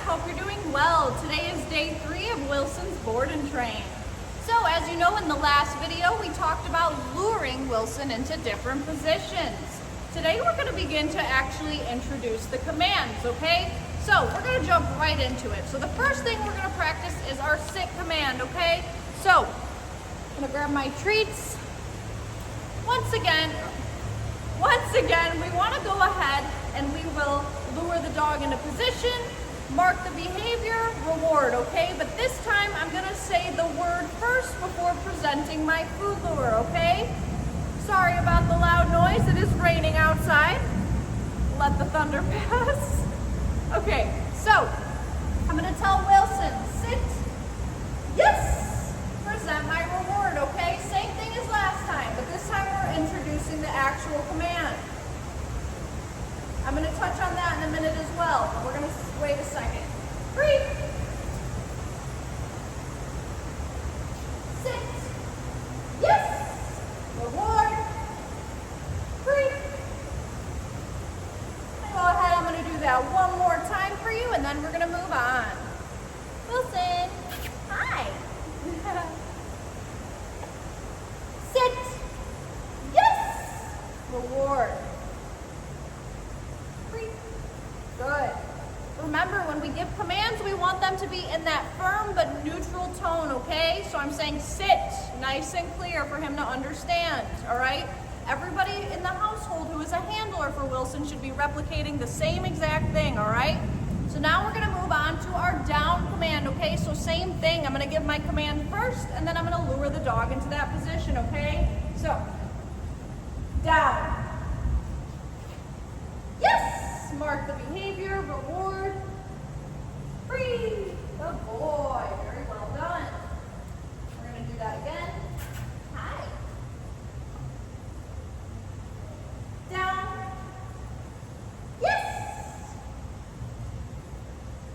hope you're doing well. Today is day 3 of Wilson's Board and Train. So as you know, in the last video, we talked about luring Wilson into different positions. Today we're going to begin to actually introduce the commands, okay? So we're going to jump right into it. So the first thing we're going to practice is our sit command, okay? So I'm going to grab my treats. Once again, we want to go ahead and we will lure the dog into position, mark the behavior, reward, okay? But this time I'm gonna say the word first before presenting my food lure, okay? Sorry about the loud noise, it is raining outside. Let the thunder pass. Okay, so I'm gonna tell Wilson, sit, yes, present my reward, okay? Same thing as last time, but this time we're introducing the actual command. I'm going to touch on that in a minute as well. We're going to wait a second. Free. Sit. Yes. Reward. Free. Go ahead. I'm going to do that one more time for you, and then we're going to move on. Wilson. Hi. Sit. Yes. Reward. Good. Remember, when we give commands, we want them to be in that firm but neutral tone, okay? So I'm saying sit, nice and clear for him to understand, all right? Everybody in the household who is a handler for Wilson should be replicating the same exact thing, all right? So now we're gonna move on to our down command, okay? So same thing, I'm gonna give my command first, and then I'm gonna lure the dog into that position, okay? So, down. Yes! Mark the behavior, reward, free. Good boy, very well done. We're going to do that again. Hi. Down. Yes.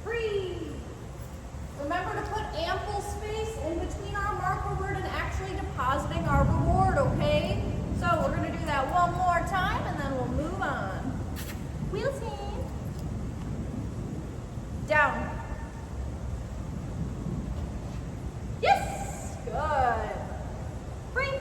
Free. Remember to put ample space in between our marker word and actually depositing our reward, okay? So we're going to do that one more time and then we'll move on. Wilson. Down. Yes. Good. Free.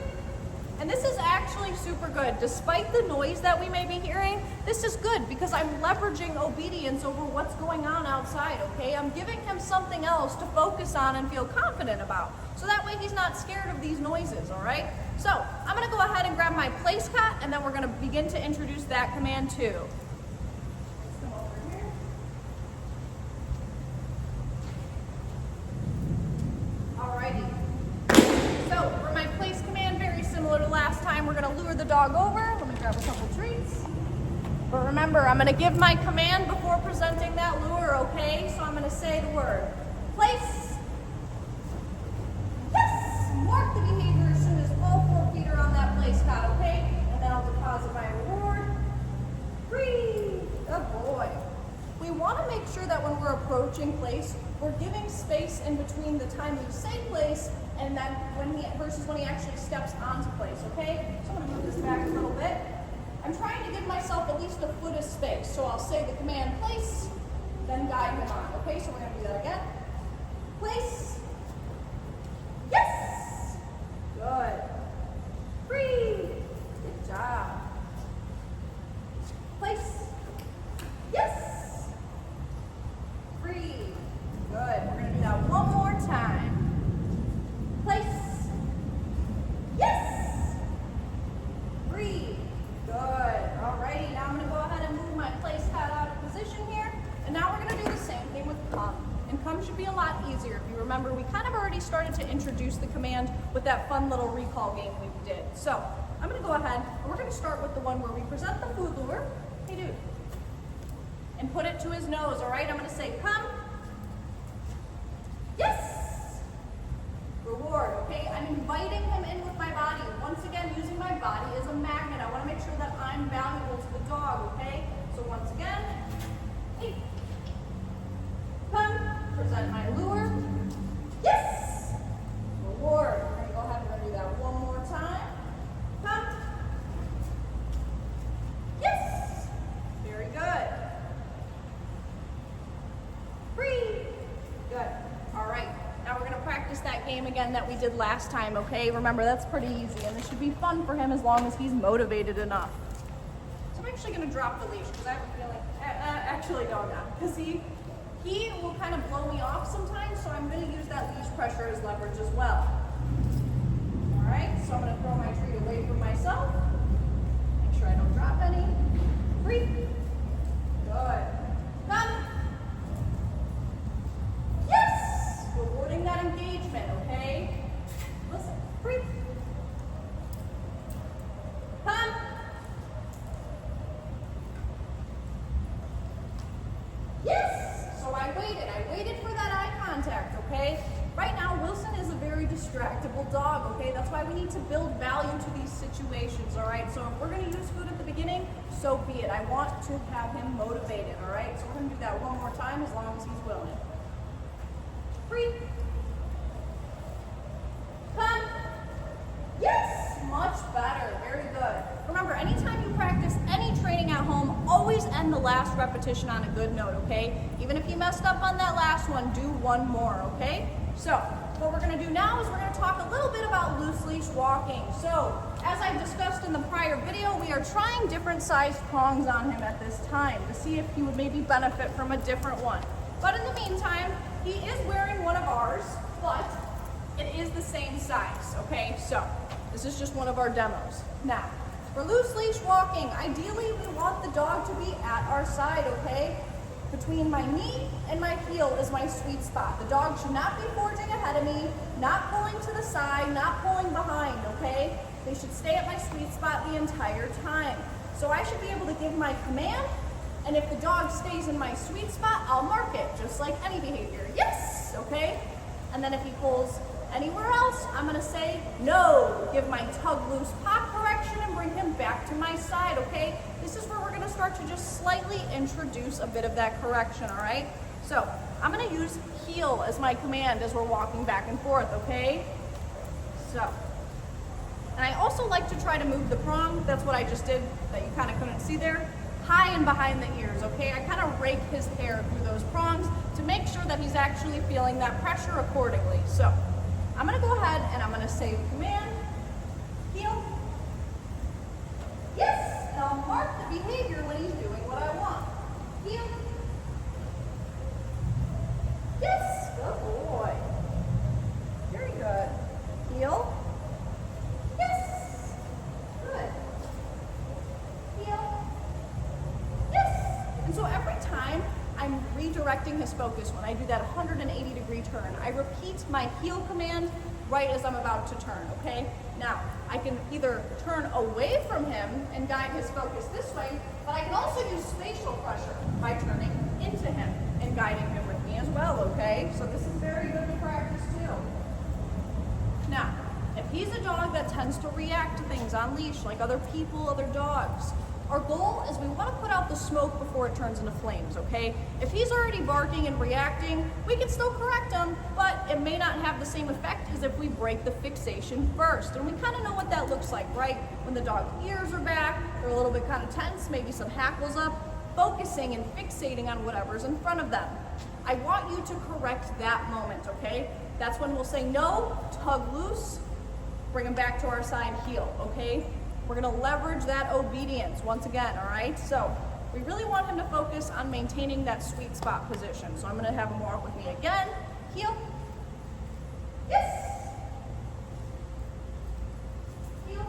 And this is actually super good. Despite the noise that we may be hearing, this is good because I'm leveraging obedience over what's going on outside, okay? I'm giving him something else to focus on and feel confident about. So that way he's not scared of these noises, all right? So I'm going to go ahead and grab my place cut, and then we're going to begin to introduce that command too. We're going to lure the dog over. Let me grab a couple treats. But remember, I'm going to give my command before presenting that lure, okay? So I'm going to say the word. Place. Yes! Mark the behavior as soon as both 4 feet are on that place cut, okay? And then I'll deposit my reward. Free. Good boy. We want to make sure that when we're approaching place, we're giving space in between the time we say place and then versus when he actually steps onto place, okay? So I'm going to move this back a little bit. I'm trying to give myself at least a foot of space. So I'll say the command place, then guide him on, okay? So we're going to do that again. Place. Yes! Good. Free. Good job. Place. Yes! Free. Good. We're going to do that one more time. Place. Yes. Free. Good. Alrighty, now I'm going to go ahead and move my place cut out of position here. And now we're going to do the same thing with come. And come should be a lot easier. If you remember, we kind of already started to introduce the command with that fun little recall game we did. So I'm going to go ahead and we're going to start with the one where we present the food lure. Hey dude. And put it to his nose, alright? I'm going to say come. Yes. Reward, okay? I'm inviting him in with my body. Once again, using my body as a magnet. I want to make sure that I'm valuable to the dog, okay? So once again, hey, come, present my lure. Yes! Reward. We're going to go ahead and we're going to do that one more time. Come. Yes! Very good. Free. game again that we did last time, okay? Remember, that's pretty easy, and it should be fun for him as long as he's motivated enough. So I'm actually gonna drop the leash, because I have a feeling, actually no, I'm not, because he will kind of blow me off sometimes, so I'm gonna use that leash pressure as leverage as well. All right, so I'm gonna throw my treat away from myself. Make sure I don't drop any. Breathe. Good. Come. Yes! Rewarding that engagement, okay? Listen. Breathe. Come. Yes! So I waited for that eye contact, okay? Right now, Wilson is a very distractible dog, okay? That's why we need to build value to these situations, all right? So if we're gonna use food at the beginning, so be it. I want to have him motivated, all right? So we're gonna do that one more time as long as he's willing. Breathe. Come. Yes, much better, very good. Remember, anytime you practice any training at home, always end the last repetition on a good note, okay? Even if you messed up on that last one, do one more, okay? So, what we're gonna do now is we're gonna talk a little bit about loose leash walking. So, as I discussed in the prior video, we are trying different sized prongs on him at this time to see if he would maybe benefit from a different one. But in the meantime, he is wearing one of ours, but it is the same size, okay? So, this is just one of our demos. Now, for loose leash walking, ideally we want the dog to be at our side, okay? Between my knee and my heel is my sweet spot. The dog should not be forging ahead of me, not pulling to the side, not pulling behind, okay? They should stay at my sweet spot the entire time. So I should be able to give my command, and if the dog stays in my sweet spot, I'll mark it, just like any behavior. Yes, okay? And then if he pulls anywhere else, I'm gonna say no. Give my tug loose pop correction and bring him back to my side, okay? This is where we're gonna start to just slightly introduce a bit of that correction, all right? So I'm gonna use heel as my command as we're walking back and forth, okay? So, and I also like to try to move the prong. That's what I just did that you kind of couldn't see there. High and behind the ears, okay? I kind of rake his hair through those prongs to make sure that he's actually feeling that pressure accordingly. So I'm gonna go ahead and I'm gonna say command, heel, yes, and I'll mark the behavior when he's doing what I want. Heel, yes, good boy. Very good. Heel, yes, good. Heel, yes. And so every time I'm redirecting his focus when I do that 180-degree turn. I repeat my heel command right as I'm about to turn, okay? Now, I can either turn away from him and guide his focus this way, but I can also use spatial pressure by turning into him and guiding him with me as well, okay? So this is very good to practice too. Now, if he's a dog that tends to react to things on leash, like other people, other dogs, our goal is we want to put out the smoke before it turns into flames, okay? If he's already barking and reacting, we can still correct him, but it may not have the same effect as if we break the fixation first. And we kind of know what that looks like, right? When the dog's ears are back, they're a little bit kind of tense, maybe some hackles up, focusing and fixating on whatever's in front of them. I want you to correct that moment, okay? That's when we'll say no, tug loose, bring him back to our side heel, okay? We're gonna leverage that obedience once again, all right? So we really want him to focus on maintaining that sweet spot position. So I'm gonna have him walk with me again. Heel. Yes. Heel.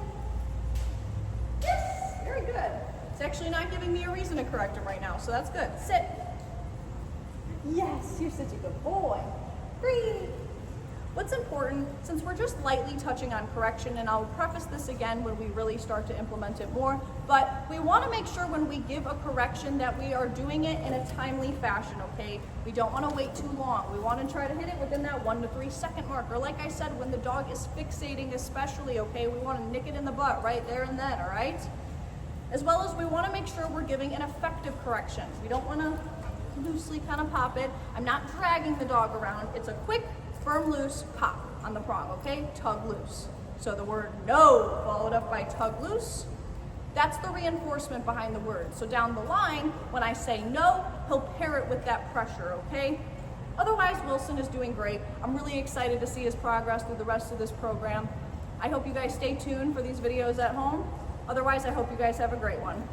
Yes. Very good. It's actually not giving me a reason to correct him right now, so that's good. Sit. Yes, you're such a good boy. Breathe. What's important, since we're just lightly touching on correction, and I'll preface this again when we really start to implement it more, but we want to make sure when we give a correction that we are doing it in a timely fashion, okay? We don't want to wait too long. We want to try to hit it within that 1 to 3 second mark, or like I said, when the dog is fixating especially, okay? We want to nick it in the butt right there and then, all right? As well as we want to make sure we're giving an effective correction. We don't want to loosely kind of pop it. I'm not dragging the dog around. It's a quick, firm, loose pop on the prong, okay? Tug loose. So the word no followed up by tug loose, that's the reinforcement behind the word. So down the line, when I say no, he'll pair it with that pressure, okay? Otherwise, Wilson is doing great. I'm really excited to see his progress through the rest of this program. I hope you guys stay tuned for these videos at home. Otherwise, I hope you guys have a great one.